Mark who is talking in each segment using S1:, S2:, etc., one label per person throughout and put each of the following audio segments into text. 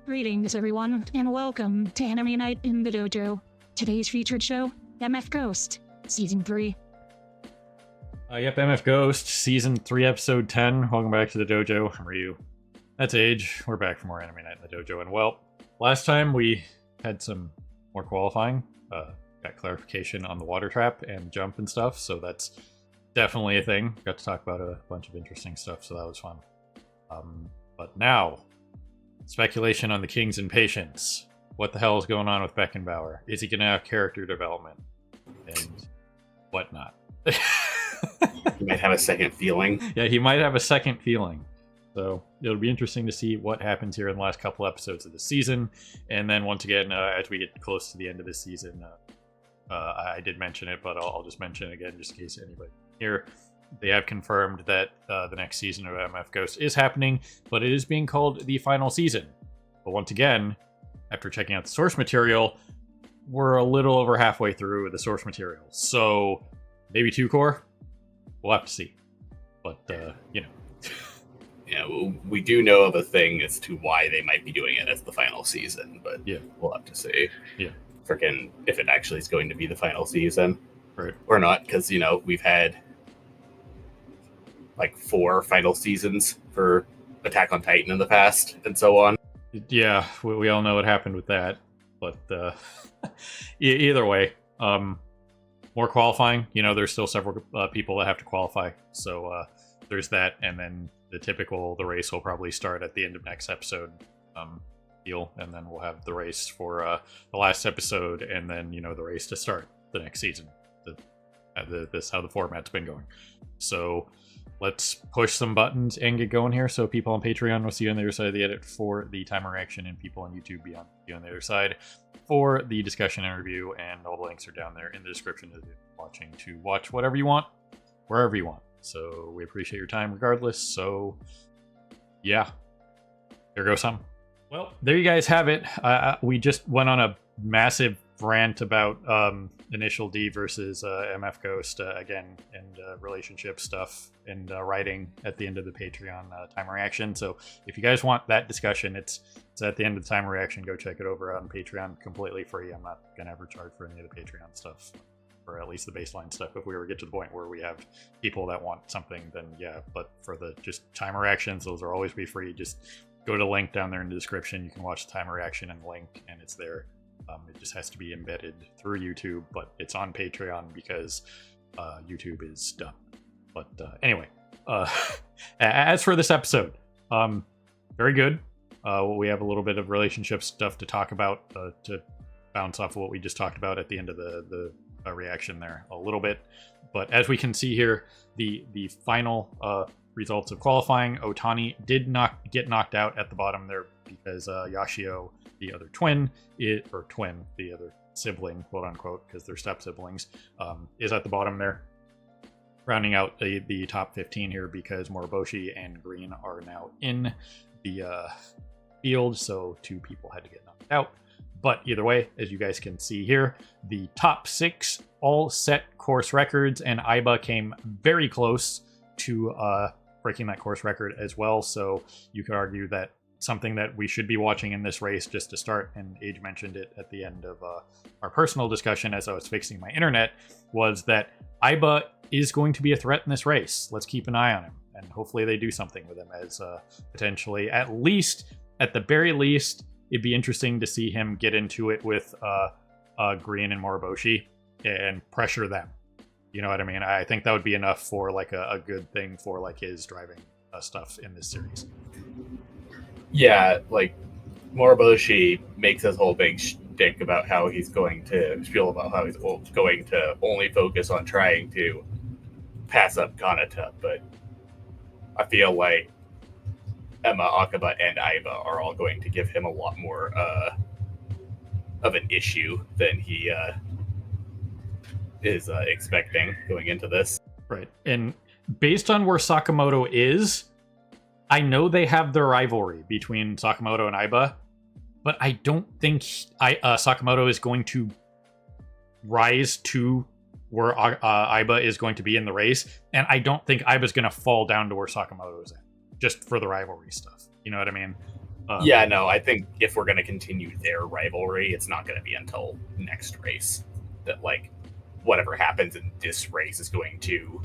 S1: Greetings, everyone, and welcome to Anime Night in the Dojo. Today's featured show, MF Ghost, Season 3.
S2: Yep, MF Ghost, Season 3, Episode 10. Welcome back to the dojo. I'm Ryu. That's Age. We're back for more Anime Night in the dojo. And well, last time we had some more qualifying. Got clarification on the water trap and jump and stuff, so that's definitely a thing. Got to talk about a bunch of interesting stuff, so that was fun. But now, speculation on the King's impatience. What the hell is going on with Beckenbauer? Is he going to have character development? And whatnot.
S3: He might have a second feeling.
S2: Yeah, he might have a second feeling. So it'll be interesting to see what happens here in the last couple episodes of the season. And then once again, as we get close to the end of the season, I did mention it, but I'll just mention it again just in case anybody here. They have confirmed that the next season of MF Ghost is happening, but it is being called the final season. But once again, after checking out the source material, we're a little over halfway through the source material. So maybe 2 core? We'll have to see. But,
S3: Yeah, we do know of a thing as to why they might be doing it as the final season, but
S2: yeah,
S3: we'll have to see.
S2: Yeah.
S3: Freaking if it actually is going to be the final season.
S2: Right.
S3: Or not, because, we've had like 4 final seasons for Attack on Titan in the past, and so on.
S2: Yeah, we all know what happened with that. But either way, more qualifying. There's still several people that have to qualify. So there's that, and then the race will probably start at the end of next episode deal, and then we'll have the race for the last episode, and then the race to start the next season. This how the format's been going. So let's push some buttons and get going here. So people on Patreon will see you on the other side of the edit for the timer reaction, and people on YouTube be on the other side for the discussion and review. And all the links are down there in the description if you're watching to watch whatever you want, wherever you want. So we appreciate your time regardless. So yeah, there goes some. Well, there you guys have it. We just went on a massive rant about Initial D versus MF Ghost again, and relationship stuff and writing at the end of the Patreon timer reaction. So if you guys want that discussion, it's at the end of the timer reaction. Go check it over on Patreon, completely free. I'm not gonna ever charge for any of the Patreon stuff, or at least the baseline stuff. If we ever get to the point where we have people that want something, then yeah. But for the just timer reactions, those will always be free. Just go to the link down there in the description. You can watch the timer reaction and link, and it's there. It just has to be embedded through YouTube, but it's on Patreon because YouTube is dumb. But anyway, as for this episode, very good. We have a little bit of relationship stuff to talk about to bounce off of what we just talked about at the end of the reaction there a little bit. But as we can see here, the final results of qualifying, Otani did not get knocked out at the bottom there because Yashio, the other the other sibling, quote unquote, because they're step siblings, is at the bottom there, rounding out the top 15 here because Moroboshi and Green are now in the field, so 2 people had to get knocked out. But either way, as you guys can see here, the top 6 all set course records, and Aiba came very close to breaking that course record as well. So you could argue that something that we should be watching in this race just to start, and Age mentioned it at the end of our personal discussion as I was fixing my internet, was that Aiba is going to be a threat in this race. Let's keep an eye on him, and hopefully they do something with him as potentially, at the very least, it'd be interesting to see him get into it with Green and Moroboshi and pressure them. You know what I mean? I think that would be enough for like a good thing for like his driving stuff in this series.
S3: Yeah, like Moroboshi makes this whole big shtick about how he's going to going to only focus on trying to pass up Kanata, but I feel like Emma, Akaba, and Aiba are all going to give him a lot more of an issue than he is expecting going into this.
S2: Right, and based on where Sakamoto is, I know they have their rivalry between Sakamoto and Aiba, but I don't think Sakamoto is going to rise to where Aiba is going to be in the race, and I don't think Aiba's going to fall down to where Sakamoto is at, just for the rivalry stuff. You know what I mean?
S3: Yeah, no, I think if we're going to continue their rivalry, it's not going to be until next race that, like, whatever happens in this race is going to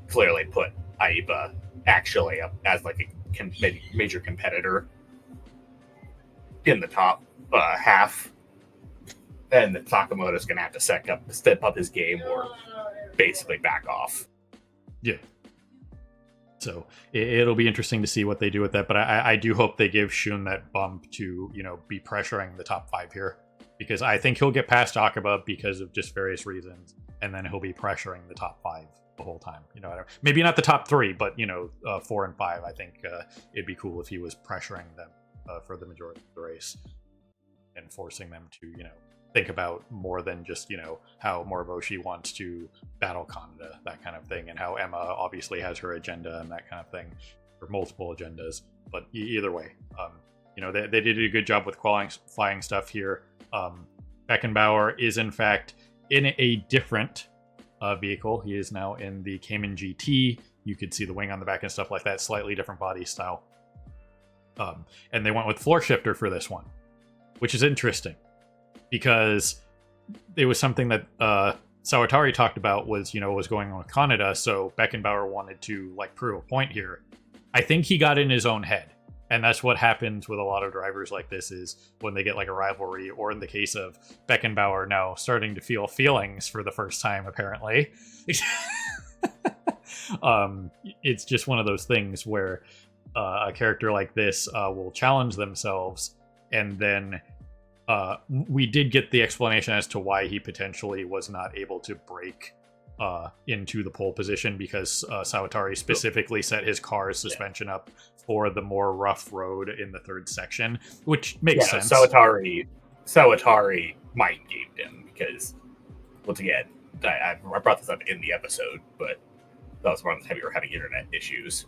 S3: clearly put Aiba actually up as, like, a major competitor in the top half. And that Sakamoto's going to have to step up his game or basically back off.
S2: Yeah. So it'll be interesting to see what they do with that. But I do hope they give Shun that bump to, be pressuring the top 5 here. Because I think he'll get past Akiba because of just various reasons. And then he'll be pressuring the top 5 the whole time. Maybe not the top 3, but, 4 and 5. I think it'd be cool if he was pressuring them for the majority of the race. And forcing them to, think about more than just, how Moriboshi wants to battle Kaneda, that kind of thing, and how Emma obviously has her agenda and that kind of thing, or multiple agendas. But either way, they did a good job with flying stuff here. Beckenbauer is, in fact, in a different vehicle. He is now in the Cayman GT. You could see the wing on the back and stuff like that, slightly different body style. And they went with floor shifter for this one, which is interesting. Because it was something that Sawatari talked about was going on with Kaneda, so Beckenbauer wanted to prove a point here. I think he got in his own head, and that's what happens with a lot of drivers like this is when they get a rivalry, or in the case of Beckenbauer now starting to feel feelings for the first time, apparently. It's just one of those things where a character like this will challenge themselves, and then we did get the explanation as to why he potentially was not able to break into the pole position, because Sawatari specifically set his car's suspension up for the more rough road in the 3rd section, which makes sense.
S3: Sawatari mind gamed him because, once again, I brought this up in the episode, but that was one of the time we were having internet issues.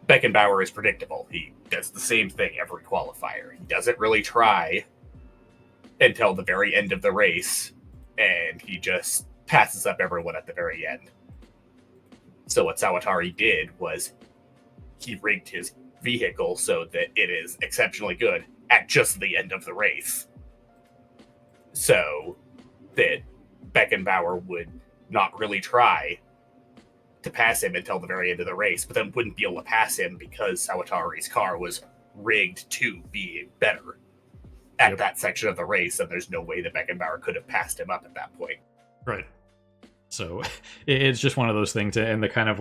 S3: Beckenbauer is predictable. He does the same thing every qualifier. He doesn't really try until the very end of the race, and he just passes up everyone at the very end. So what Sawatari did was he rigged his vehicle so that it is exceptionally good at just the end of the race, so that Beckenbauer would not really try to pass him until the very end of the race, but then wouldn't be able to pass him because Sawatari's car was rigged to be better at that section of the race, and there's no way that Beckenbauer could have passed him up at that point.
S2: Right. So it's just one of those things, and the kind of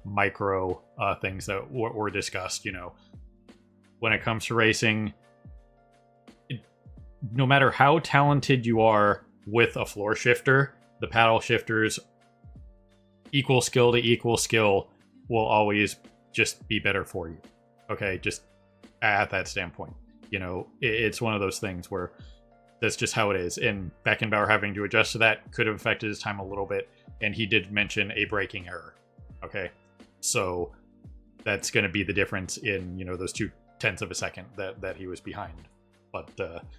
S2: micro things that were discussed, when it comes to racing, no matter how talented you are with a floor shifter, the paddle shifters, equal skill to equal skill, will always just be better for you. Okay, just at that standpoint. It's one of those things where that's just how it is. And Beckenbauer having to adjust to that could have affected his time a little bit. And he did mention a braking error. Okay, so that's going to be the difference in, those 0.2 of a second that he was behind. But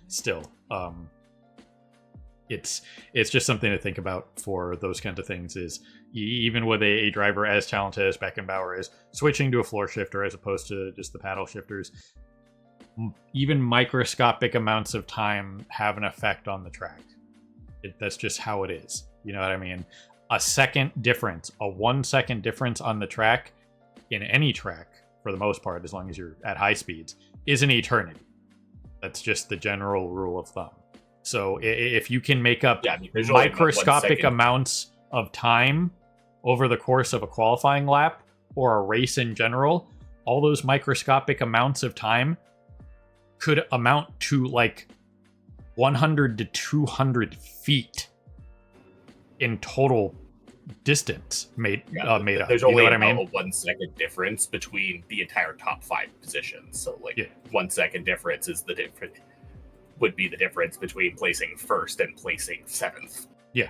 S2: still, it's just something to think about for those kinds of things, is even with a driver as talented as Beckenbauer is, switching to a floor shifter as opposed to just the paddle shifters, even microscopic amounts of time have an effect on the track. That's just how it is. You know what I mean? A 1 second difference on the track, in any track, for the most part, as long as you're at high speeds, is an eternity. That's just the general rule of thumb. So if you can make up microscopic amounts of time over the course of a qualifying lap or a race in general, all those microscopic amounts of time could amount to 100 to 200 feet in total distance made up.
S3: There's only about a 1 second difference between the entire top 5 positions. So 1 second difference is would be the difference between placing 1st and placing 7th.
S2: Yeah.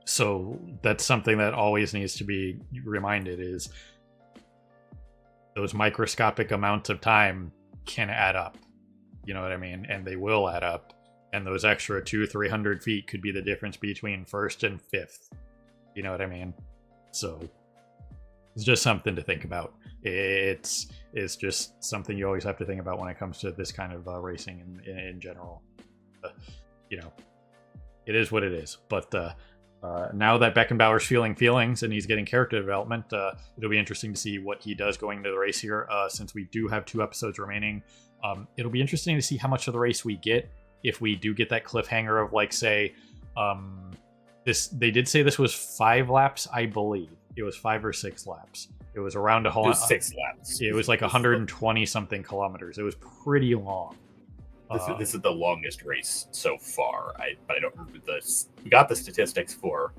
S2: So that's something that always needs to be reminded, is those microscopic amounts of time can add up. You know what I mean? And they will add up. And those extra 200-300 feet could be the difference between 1st and 5th. You know what I mean? So It's just something to think about. It's just something you always have to think about when it comes to this kind of racing in general. You know, it is what it is. But now that Beckenbauer's feeling feelings and he's getting character development, it'll be interesting to see what he does going into the race here. Since we do have 2 episodes remaining, it'll be interesting to see how much of the race we get. If we do get that cliffhanger of, like, say, they did say this was 5 laps, I believe. It was 5 or 6 laps. It was around a whole.
S3: It was 6 laps.
S2: It was like 120 something kilometers. It was pretty long.
S3: This is the longest race so far. But I don't remember this. We got the statistics for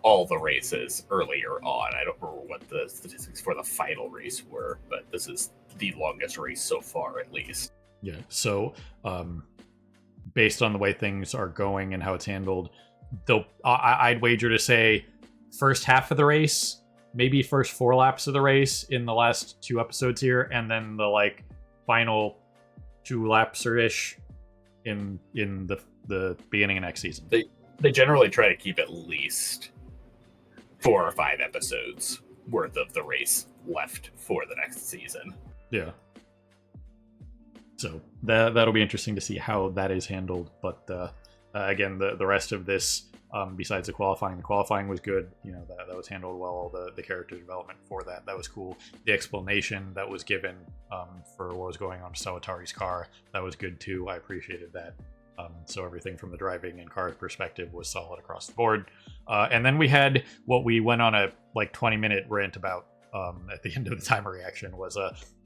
S3: all the races earlier on. I don't remember what the statistics for the final race were, but this is the longest race so far, at least.
S2: Yeah. So, based on the way things are going and how it's handled, I'd wager to say first half of the race, maybe first 4 laps of the race in the last 2 episodes here, and then the like final 2 laps or ish in the beginning of next season.
S3: They generally try to keep at least 4 or 5 episodes worth of the race left for the next season.
S2: Yeah. So that'll be interesting to see how that is handled. But again, the rest of this, besides the qualifying was good. You know, that was handled well. The character development for that was cool. The explanation that was given for what was going on with Sawatari's car, that was good too. I appreciated that. So everything from the driving and car perspective was solid across the board. And then we had what we went on a like 20-minute rant about at the end of the timer reaction was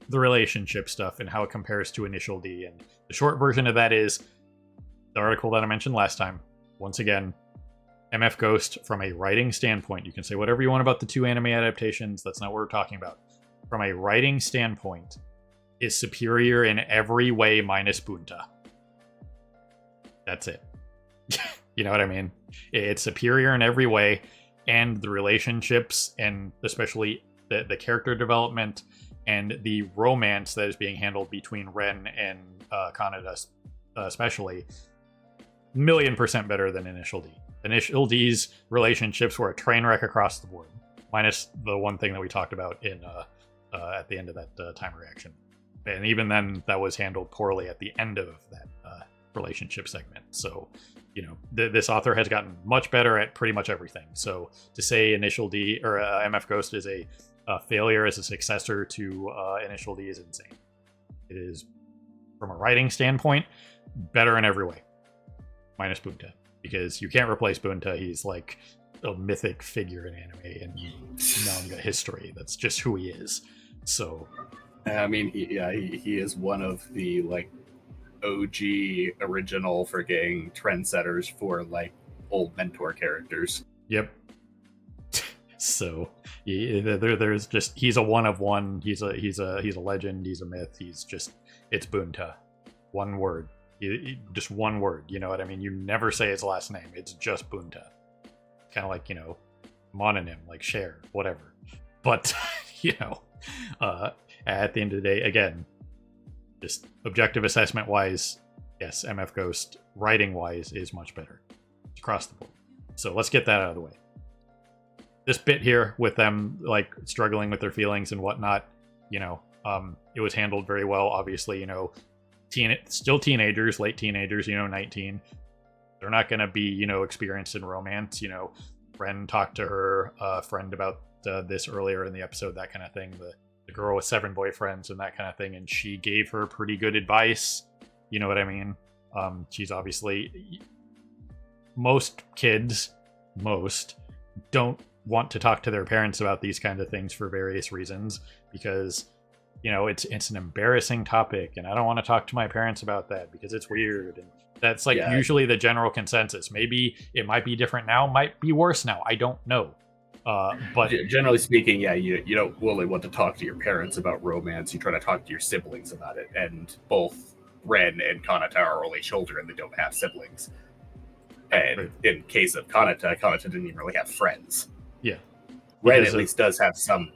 S2: the relationship stuff and how it compares to Initial D. And the short version of that is the article that I mentioned last time. Once again, MF Ghost, from a writing standpoint, you can say whatever you want about the 2 anime adaptations. That's not what we're talking about. From a writing standpoint, is superior in every way minus Bunta. That's it. You know what I mean? It's superior in every way, and the relationships, and especially the character development and the romance that is being handled between Ren and Kaneda, especially, 1,000,000% better than Initial D. Initial D's relationships were a train wreck across the board, minus the one thing that we talked about in at the end of that time reaction. And even then, that was handled poorly at the end of that relationship segment. So, you know, this author has gotten much better at pretty much everything. So to say Initial D or MF Ghost is a failure as a successor to Initial D is insane. It is, from a writing standpoint, better in every way, minus Bunta, because you can't replace Bunta. He's like a mythic figure in anime and manga history. That's just who he is. So,
S3: I mean, he is one of the like OG original freaking trendsetters for like old mentor characters.
S2: Yep. So there's just, he's a one of one. He's a legend. He's a myth. It's Bunta. One word. Just one word. You know what I mean? You never say his last name. It's just Bunta. Kind of like, you know, mononym, like Cher, whatever. But you know, at the end of the day, again, just objective assessment wise, yes, MF Ghost writing wise is much better across the board. So let's get that out of the way. This bit here with them like struggling with their feelings and whatnot, you know, it was handled very well. Obviously, you know, still teenagers, late teenagers, you know, 19. They're not going to be, you know, experienced in romance. You know, Ren talked to her friend about this earlier in the episode, that kind of thing. The girl with 7 boyfriends and that kind of thing, and she gave her pretty good advice. You know what I mean? She's obviously, most kids don't want to talk to their parents about these kind of things for various reasons, because, you know, it's an embarrassing topic, and I don't want to talk to my parents about that because it's weird. And that's like usually the general consensus. Maybe it might be different now, might be worse now. I don't know. But
S3: generally speaking, you don't really want to talk to your parents about romance. You try to talk to your siblings about it, and both Ren and Kanata are only children that don't have siblings. And in case of Kanata didn't even really have friends.
S2: Yeah,
S3: Ren at least does have some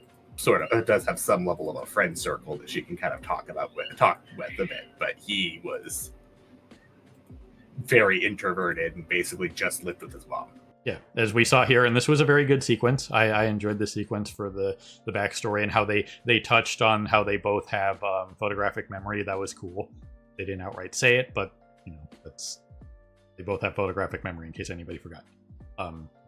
S3: level of a friend circle that she can kind of talk with a bit. But he was very introverted and basically just lived with his mom.
S2: Yeah, as we saw here, and this was a very good sequence. I enjoyed the sequence for the backstory and how they touched on how they both have photographic memory. That was cool. They didn't outright say it, but they both have photographic memory in case anybody forgot.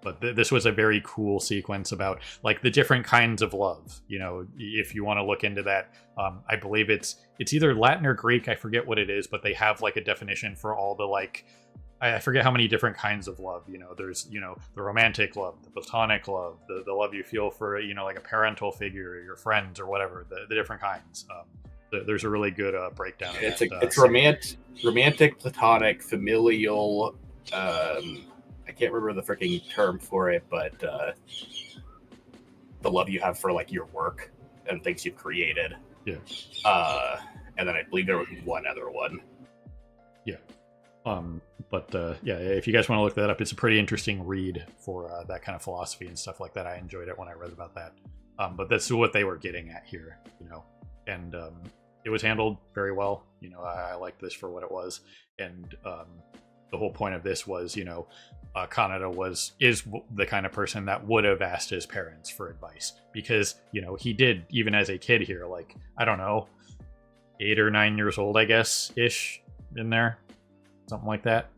S2: But this was a very cool sequence about like the different kinds of love. If you want to look into that, I believe it's either Latin or Greek. I forget what it is, but they have like a definition for all the like. I forget how many different kinds of love. There's the romantic love, the platonic love, the love you feel for like a parental figure, or your friends, or whatever. The different kinds. There's a really good breakdown.
S3: It's romantic, platonic, familial. I can't remember the freaking term for it, but the love you have for like your work and things you've created.
S2: Yeah.
S3: And then I believe there was one other one.
S2: Yeah. If you guys want to look that up, it's a pretty interesting read for that kind of philosophy and stuff like that. I enjoyed it when I read about that. But that's what they were getting at here, and it was handled very well. I liked this for what it was, and the whole point of this was, Kaneda is the kind of person that would have asked his parents for advice, because he did, even as a kid here, like, I don't know, 8 or 9 years old, I guess, ish, in there, something like that,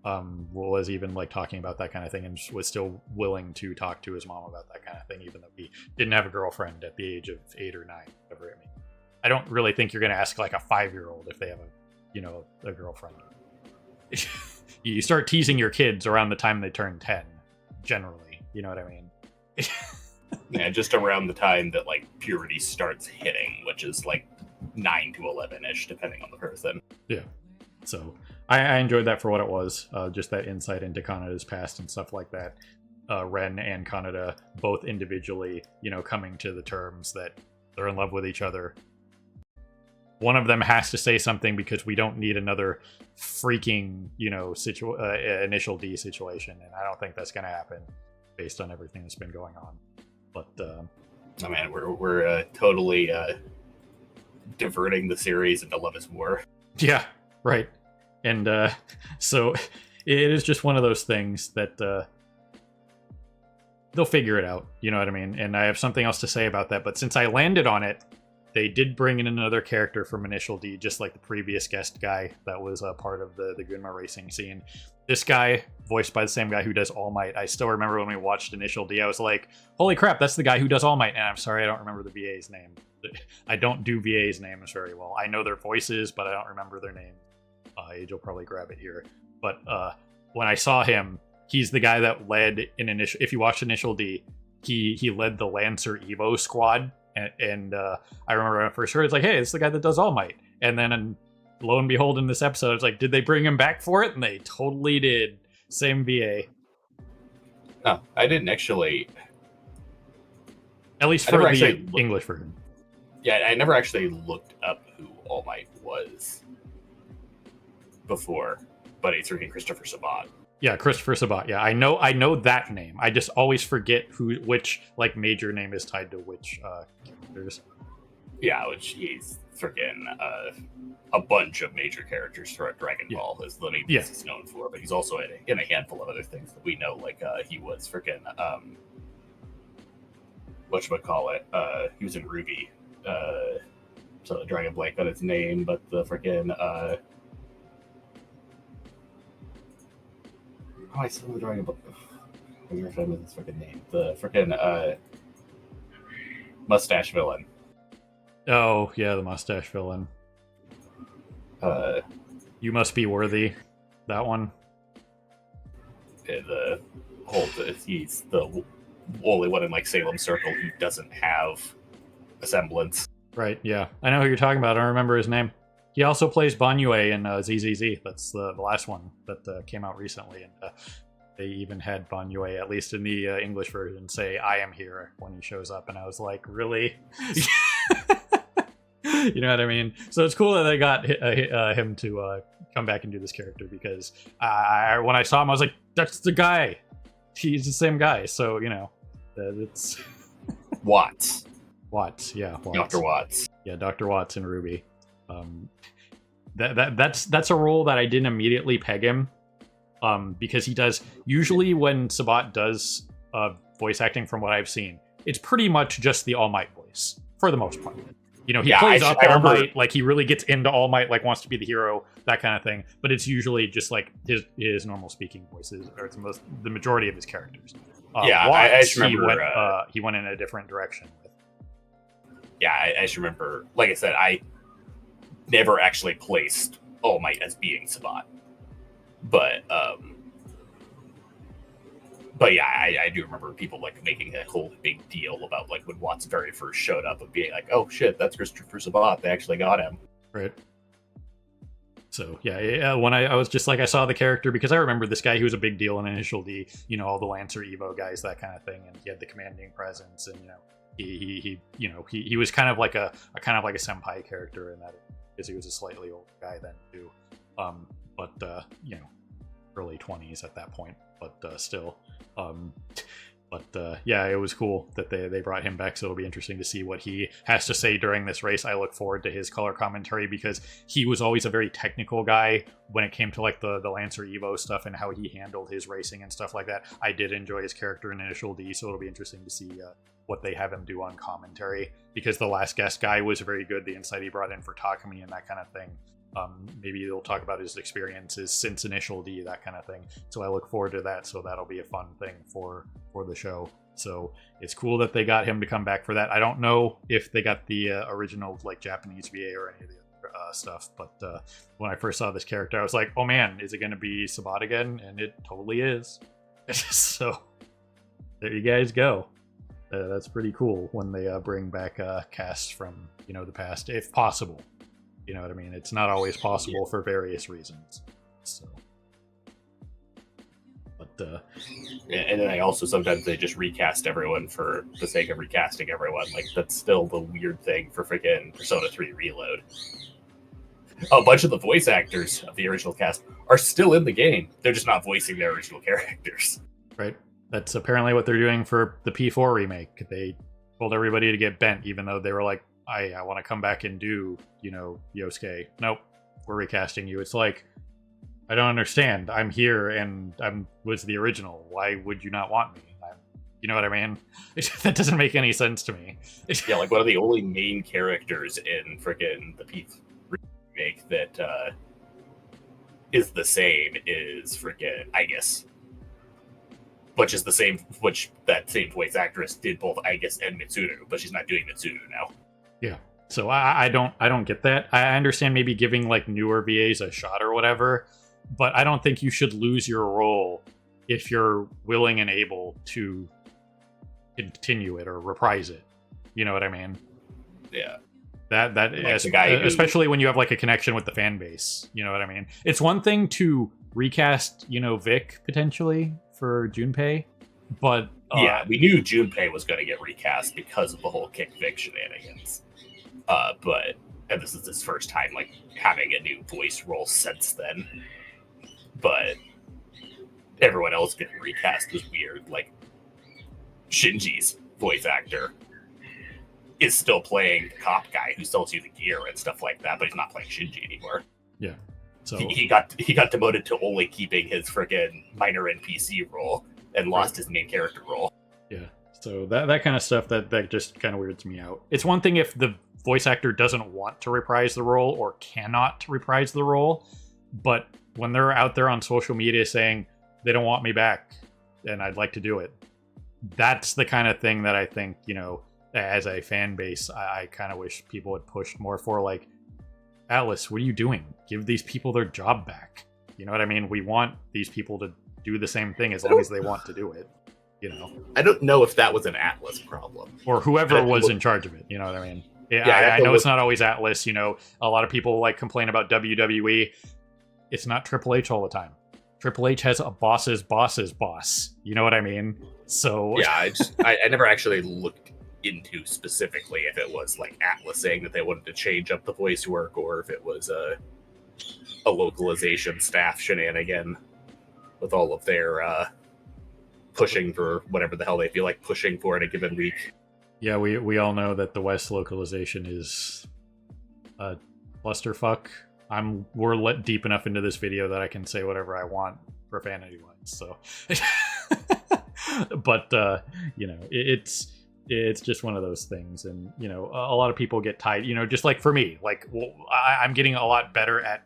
S2: was even like talking about that kind of thing, and was still willing to talk to his mom about that kind of thing, even though he didn't have a girlfriend at the age of 8 or 9, whatever it means. I don't really think you're going to ask like a 5-year-old if they have a girlfriend. You start teasing your kids around the time they turn 10, generally. You know what I mean?
S3: Yeah, just around the time that like puberty starts hitting, which is like 9 to 11-ish, depending on the person.
S2: Yeah. So I enjoyed that for what it was. Just that insight into Kaneda's past and stuff like that. Ren and Kaneda both individually, coming to the terms that they're in love with each other. One of them has to say something because we don't need another freaking, initial D situation, and I don't think that's going to happen based on everything that's been going on. But
S3: oh man, we're totally diverting the series into Love Is War.
S2: Yeah, right. And so it is just one of those things that they'll figure it out. You know what I mean? And I have something else to say about that. But since I landed on it, they did bring in another character from Initial D, just like the previous guest guy that was a part of the Gunma racing scene. This guy, voiced by the same guy who does All Might. I still remember when we watched Initial D, I was like, holy crap, that's the guy who does All Might. And I'm sorry, I don't remember the VA's name. I don't do VA's names very well. I know their voices, but I don't remember their names. Age will probably grab it here. But when I saw him, he's the guy that led in Initial. If you watch Initial D, he led the Lancer Evo squad. And I remember when I first heard, it's like, hey, it's the guy that does All Might. And then lo and behold, in this episode, it's like, did they bring him back for it? And they totally did. Same VA.
S3: No, I didn't actually.
S2: At least for the English version.
S3: Yeah, I never actually looked up who All Might was before, but it's freaking Christopher Sabat.
S2: Yeah, Christopher Sabat. Yeah, I know that name. I just always forget which like major name is tied to which characters.
S3: Yeah, which he's freaking a bunch of major characters throughout Dragon Ball is the main things he's known for, but he's also in a handful of other things that we know, like he was freaking whatchamacallit, he was in Ruby. So the Dragon blank on his name, but the freaking I still the Dragon Ball. I'm gonna remember this freaking name. The freaking mustache villain.
S2: Oh yeah, the mustache villain. You Must Be Worthy. That one.
S3: The whole he's the only one in like Salem Circle who doesn't have a semblance.
S2: Right. Yeah, I know who you're talking about. I don't remember his name. He also plays Banyue in ZZZ. That's the last one that came out recently, and they even had Banyue, at least in the English version, say "I am here" when he shows up, and I was like, really? You know what I mean? So it's cool that they got him to come back and do this character, because when I saw him, I was like, that's the guy. He's the same guy. So it's
S3: Watts.
S2: Yeah, Watts.
S3: Dr. Watts.
S2: Yeah, Dr. Watts in Ruby. That's a role that I didn't immediately peg him. because he does usually when Sabat does voice acting, from what I've seen, it's pretty much just the All Might voice for the most part. You know, he plays up All Might, like he really gets into All Might, like wants to be the hero, that kind of thing. But it's usually just like his normal speaking voices, or it's the majority of his characters.
S3: I just remember
S2: he went in a different direction.
S3: I just remember, like I said, I never actually placed All Might as being Sabat, but yeah, I do remember people like making a whole big deal about like when Watts very first showed up and being like, "Oh shit, that's Christopher Sabat. They actually got him."
S2: Right. So yeah, when I was just like, I saw the character because I remember this guy. He was a big deal in Initial D. You know, all the Lancer Evo guys, that kind of thing, and he had the commanding presence, and he was kind of like a senpai character in that, because he was a slightly older guy then too. But early 20s at that point, but still. Yeah, it was cool that they brought him back, so it'll be interesting to see what he has to say during this race. I look forward to his color commentary, because he was always a very technical guy when it came to like the Lancer Evo stuff and how he handled his racing and stuff like that. I did enjoy his character in Initial D, so it'll be interesting to see what they have him do on commentary, because the last guest guy was very good. The insight he brought in for Takumi and that kind of thing. Maybe they'll talk about his experiences since Initial D, that kind of thing. So I look forward to that. So that'll be a fun thing for the show. So it's cool that they got him to come back for that. I don't know if they got the original like Japanese VA or any of the other stuff, but when I first saw this character, I was like, oh man, is it going to be Sabat again? And it totally is. So there you guys go. That's pretty cool when they bring back casts from the past, if possible. You know what I mean? It's not always possible for various reasons. So, but
S3: and then I also sometimes they just recast everyone for the sake of recasting everyone. Like that's still the weird thing for freaking Persona 3 Reload. A bunch of the voice actors of the original cast are still in the game. They're just not voicing their original characters.
S2: Right. That's apparently what they're doing for the P4 remake. They told everybody to get bent, even though they were like, I want to come back and do, Yosuke. Nope, we're recasting you. It's like, I don't understand. I'm here and was the original. Why would you not want me? You know what I mean? That doesn't make any sense to me.
S3: Yeah, like one of the only main characters in freaking the P3 remake that is the same is freaking Aegis. Which that same voice actress did both Aegis and Mitsuru, but she's not doing Mitsuru now.
S2: Yeah. So I don't get that. I understand maybe giving like newer VAs a shot or whatever, but I don't think you should lose your role if you're willing and able to continue it or reprise it. You know what I mean?
S3: Yeah.
S2: That like especially when you have like a connection with the fan base. You know what I mean? It's one thing to recast, Vic potentially for Junpei, but
S3: yeah, we knew Junpei was going to get recast because of the whole Kick Vic shenanigans. And this is his first time like having a new voice role since then. But everyone else getting recast was weird. Like Shinji's voice actor is still playing the cop guy who sells you the gear and stuff like that, but he's not playing Shinji anymore.
S2: Yeah. So
S3: he got demoted to only keeping his friggin' minor NPC role and lost his main character role.
S2: Yeah. So that kind of stuff that just kind of weirds me out. It's one thing if the voice actor doesn't want to reprise the role or cannot reprise the role, but when they're out there on social media saying they don't want me back and I'd like to do it, that's the kind of thing that I think, as a fan base, I kind of wish people had pushed more for. Like, Atlas, what are you doing? Give these people their job back. You know what I mean? We want these people to do the same thing as long as they want to do it.
S3: I don't know if that was an Atlas problem.
S2: Or whoever was in charge of it. You know what I mean? Yeah, I know it's not always Atlas. A lot of people like complain about WWE. It's not Triple H all the time. Triple H has a boss's boss. You know what I mean? So
S3: yeah, I never actually looked into specifically if it was like Atlas saying that they wanted to change up the voice work, or if it was a localization staff shenanigan with all of their pushing for whatever the hell they feel like pushing for in a given week.
S2: Yeah, we all know that the West localization is a clusterfuck. We're deep enough into this video that I can say whatever I want profanity wise. So, but it's just one of those things, and a lot of people get tied. Just like for me, like I'm getting a lot better at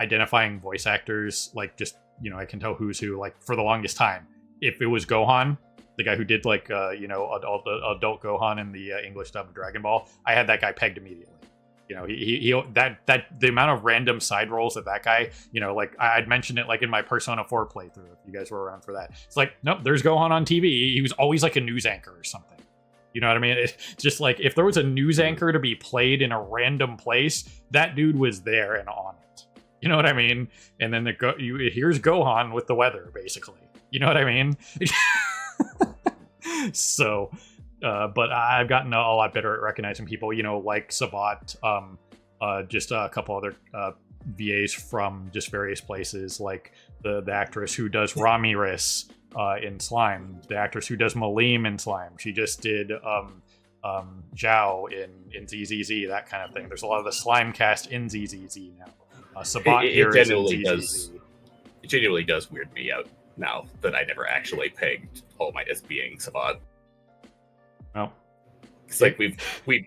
S2: identifying voice actors. Like just I can tell who's who. Like for the longest time, if it was Gohan, the guy who did like adult Gohan in the English dub of Dragon Ball, I had that guy pegged immediately. The amount of random side roles of that guy, like I'd mentioned it like in my Persona 4 playthrough, if you guys were around for that. It's like, nope, there's Gohan on TV. He was always like a news anchor or something. You know what I mean? It's just like if there was a news anchor to be played in a random place, that dude was there and on it. You know what I mean? And then here's Gohan with the weather, basically. You know what I mean? So, but I've gotten a lot better at recognizing people, like Sabat, just a couple other VAs from just various places, like the actress who does Ramirez in Slime, the actress who does Malim in Slime. She just did Zhao in ZZZ, that kind of thing. There's a lot of the Slime cast in ZZZ now. Sabat here is in ZZZ.
S3: It genuinely does weird me out now that I never actually pegged All Might as being Sabat.
S2: Well,
S3: it's like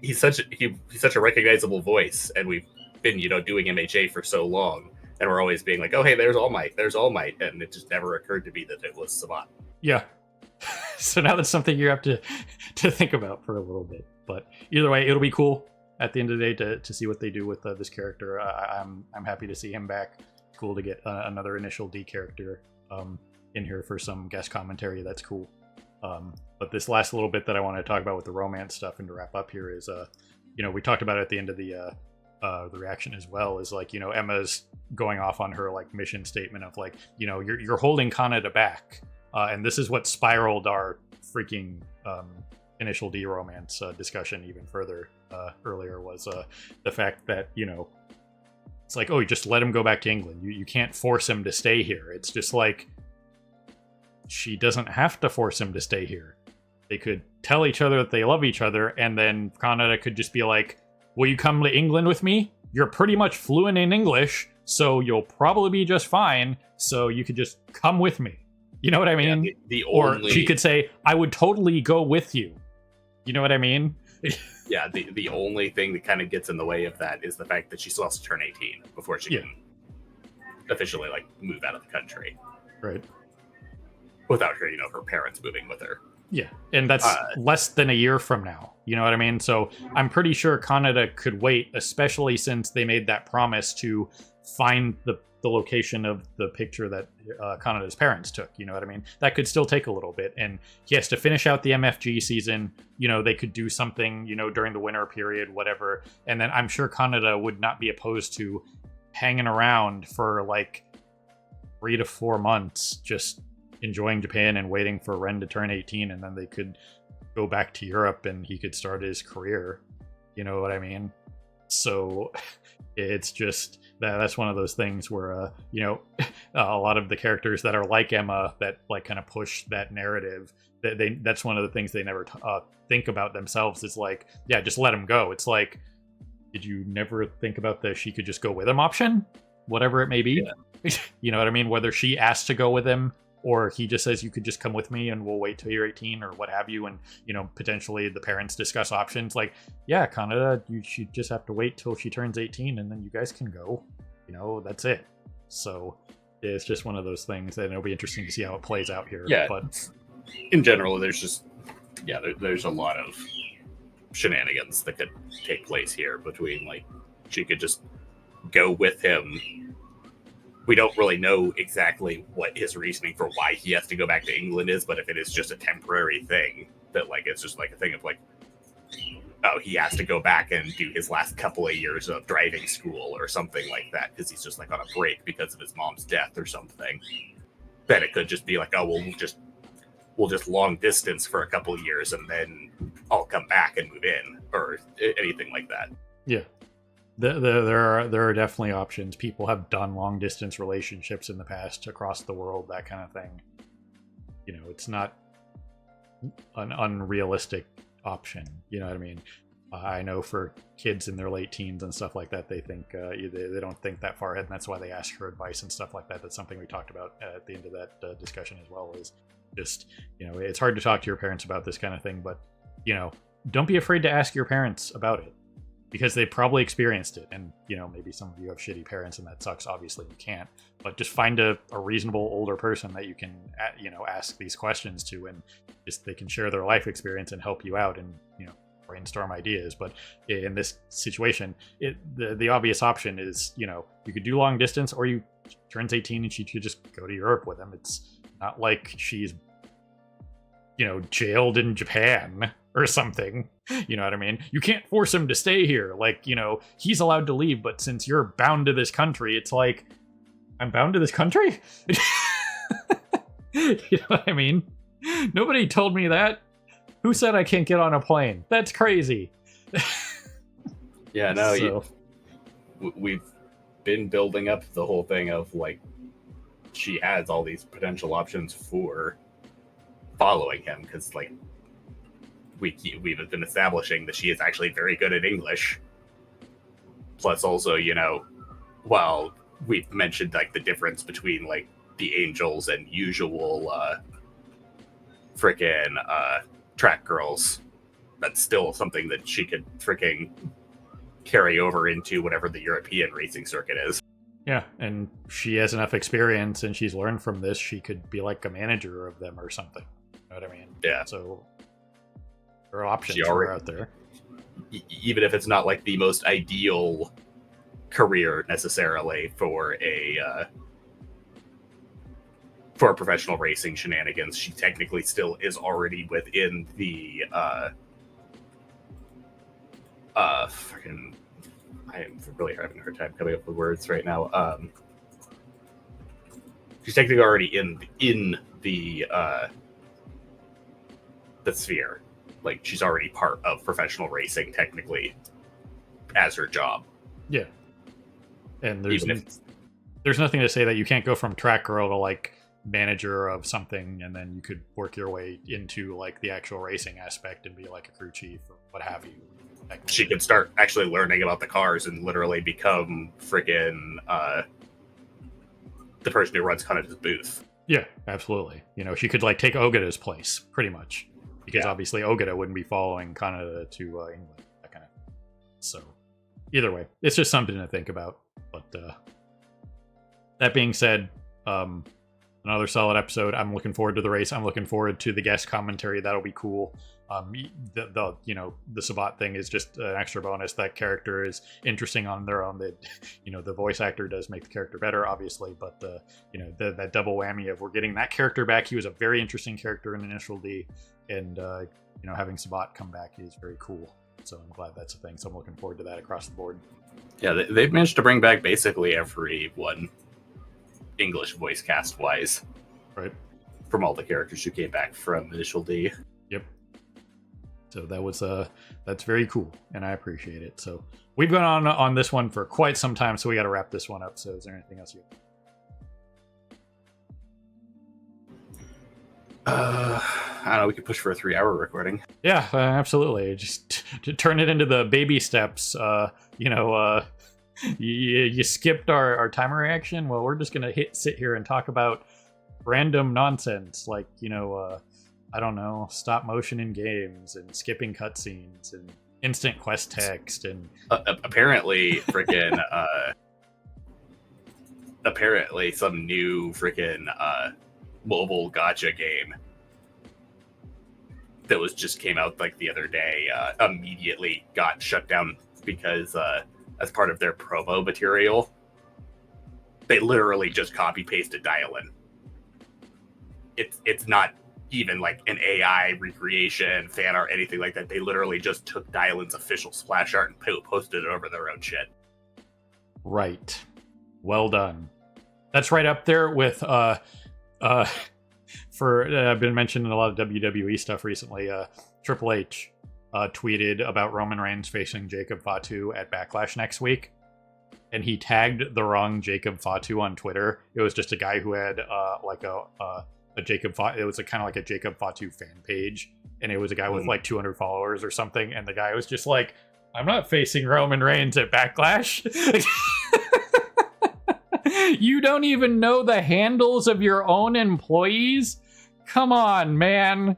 S3: he's such a recognizable voice, and we've been doing MHA for so long, and we're always being like, oh hey, there's All Might, and it just never occurred to me that it was Sabat.
S2: Yeah. So now that's something you have to think about for a little bit. But either way, it'll be cool at the end of the day to see what they do with this character. I'm happy to see him back. Cool to get another Initial D character in here for some guest commentary. That's cool. But this last little bit that I want to talk about with the romance stuff and to wrap up here is, we talked about it at the end of the reaction as well, is like, Emma's going off on her like mission statement of like, you're holding Kaneda back. And this is what spiraled our freaking Initial D romance discussion even further earlier, was the fact that, it's like, oh, you just let him go back to England. You can't force him to stay here. It's just like, she doesn't have to force him to stay here. They could tell each other that they love each other, and then Kaneda could just be like, will you come to England with me? You're pretty much fluent in English, so you'll probably be just fine, so you could just come with me. You know what I mean?
S3: Yeah,
S2: or she could say, I would totally go with you. You know what I mean?
S3: Yeah, the only thing that kind of gets in the way of that is the fact that she still has to turn 18 before she can officially like move out of the country.
S2: Right.
S3: Without her, her parents moving with her.
S2: Yeah, and that's less than a year from now. You know what I mean? So I'm pretty sure Kaneda could wait, especially since they made that promise to find the location of the picture that Kaneda's parents took. You know what I mean? That could still take a little bit, and he has to finish out the MFG season. They could do something, during the winter period, whatever. And then I'm sure Kaneda would not be opposed to hanging around for like 3 to 4 months, just enjoying Japan and waiting for Ren to turn 18, and then they could go back to Europe and he could start his career. You know what I mean? So it's just that's one of those things where a lot of the characters that are like Emma, that like kind of push that narrative, that's one of the things they never think about themselves, is like, yeah, just let him go. It's like, did you never think about the she could just go with him option, whatever it may be? Yeah. You know what I mean? Whether she asks to go with him, or he just says, you could just come with me and we'll wait till you're 18 or what have you. And, potentially the parents discuss options. Like, yeah, Kaneda, you should just have to wait till she turns 18 and then you guys can go. That's it. So it's just one of those things, and it'll be interesting to see how it plays out here.
S3: Yeah.
S2: But
S3: in general, there's just, there's a lot of shenanigans that could take place here between, like, she could just go with him. We don't really know exactly what his reasoning for why he has to go back to England is, but if it is just a temporary thing, that like it's just like a thing of like, oh, he has to go back and do his last couple of years of driving school or something like that because he's just like on a break because of his mom's death or something. Then it could just be like, oh, well, we'll just long distance for a couple of years and then I'll come back and move in, or anything like that.
S2: Yeah. There are definitely options. People have done long distance relationships in the past across the world, that kind of thing. It's not an unrealistic option. You know what I mean? I know for kids in their late teens and stuff like that, they think they don't think that far ahead, and that's why they ask for advice and stuff like that. That's something we talked about at the end of that discussion as well. Is just, it's hard to talk to your parents about this kind of thing, but don't be afraid to ask your parents about it, because they probably experienced it. And maybe some of you have shitty parents, and that sucks. Obviously, you can't. But just find a reasonable older person that you can ask these questions to, and just they can share their life experience and help you out, and brainstorm ideas. But in this situation, the obvious option is you could do long distance, or you turns 18 and she could just go to Europe with him. It's not like she's jailed in Japan or something. You know what I mean? You can't force him to stay here. Like, he's allowed to leave, but since you're bound to this country, it's like, I'm bound to this country? You know what I mean? Nobody told me that. Who said I can't get on a plane? That's crazy.
S3: Yeah, no,
S2: So-
S3: we've been building up the whole thing of like, she has all these potential options for following him, because like we've been establishing that she is actually very good at English. Plus, also, while we've mentioned like the difference between like the Angels and usual track girls, that's still something that she could freaking carry over into whatever the European racing circuit is.
S2: Yeah, and she has enough experience, and she's learned from this. She could be like a manager of them or something. You know what I mean?
S3: Yeah.
S2: So there are options
S3: She already-
S2: out there.
S3: Even if it's not like the most ideal career necessarily for a professional racing shenanigans, she technically still is already within the freaking. I am really having a hard time coming up with words right now. She's technically already in the sphere. Like, she's already part of professional racing technically as her job.
S2: Yeah. And
S3: Even if
S2: there's nothing to say that you can't go from track girl to like manager of something, and then you could work your way into like the actual racing aspect and be like a crew chief or what have you.
S3: she could start actually learning about the cars and literally become freaking the person who runs Kanada's booth.
S2: Yeah, absolutely. She could like take Ogata's place pretty much, because
S3: Yeah.
S2: obviously Ogata wouldn't be following Canada to England, that kind of. So either way, it's just something to think about. But that being said, another solid episode. I'm looking forward to the race. I'm looking forward to the guest commentary. That'll be cool. The Sabat thing is just an extra bonus. That character is interesting on their own. That the voice actor does make the character better, obviously, but that double whammy of we're getting that character back. He was a very interesting character in Initial D, and having Sabat come back is very cool. So I'm glad that's a thing. So I'm looking forward to that across the board.
S3: Yeah, they've managed to bring back basically everyone English voice cast wise,
S2: Right.
S3: from all the characters who came back from Initial D.
S2: Yep. So that was that's very cool, and I appreciate it. So we've been on this one for quite some time, so we got to wrap this one up. So is there anything else you?
S3: I don't know. We could push for a 3-hour recording.
S2: Yeah, absolutely. Just to turn it into the baby steps. You skipped our timer reaction. Well, we're just gonna sit here and talk about random nonsense, like I don't know, stop motion in games and skipping cutscenes and instant quest text and
S3: Apparently, freaking apparently some new freaking mobile gacha game that was just came out like the other day immediately got shut down because as part of their promo material, they literally just copy pasted Dial-In. It's not even like an AI recreation, fan art, anything like that. They literally just took Dial-In's official splash art and posted it over their own shit.
S2: right. Well done. That's right up there with I've been mentioning a lot of WWE stuff recently. Triple H tweeted about Roman Reigns facing Jacob Fatu at Backlash next week, and he tagged the wrong Jacob Fatu on Twitter. It was just a guy who had like a It was kind of like a Jacob Fatu fan page, and it was a guy with like 200 followers or something, and the guy was just like, I'm not facing Roman Reigns at Backlash. You don't even know the handles of your own employees? Come on, man.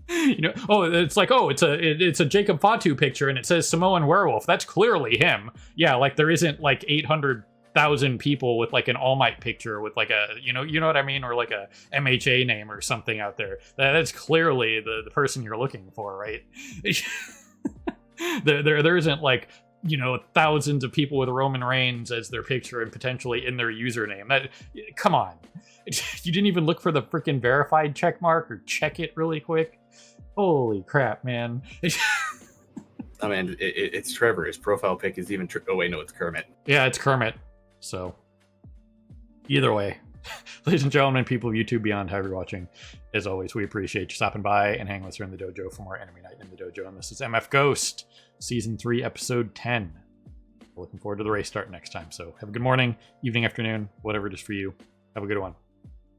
S2: You know, it's a Jacob Fatu picture and it says Samoan Werewolf. That's clearly him. Yeah, like there isn't like 800,000 people with like an All Might picture with like a, you know what I mean, or like a MHA name or something out there. That's clearly the person you're looking for, right? there isn't like, you know, thousands of people with Roman Reigns as their picture and potentially in their username. Come on. You didn't even look for the freaking verified check mark or check it really quick. Holy crap, man.
S3: I mean, it's Trevor. His profile pic is even... oh, wait, no, it's Kermit.
S2: Yeah, it's Kermit. So, either way. Ladies and gentlemen, people of YouTube beyond, however you're watching, as always, we appreciate you stopping by and hanging with us here in the dojo for more Enemy Night in the Dojo. And this is MF Ghost, Season 3, Episode 10. We're looking forward to the race start next time. So, have a good morning, evening, afternoon, whatever it is for you. Have a good one.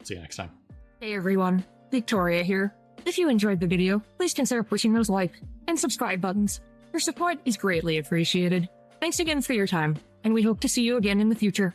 S2: See you next time.
S4: Hey everyone, Victoria here. If you enjoyed the video, please consider pushing those like and subscribe buttons. Your support is greatly appreciated. Thanks again for your time, and we hope to see you again in the future.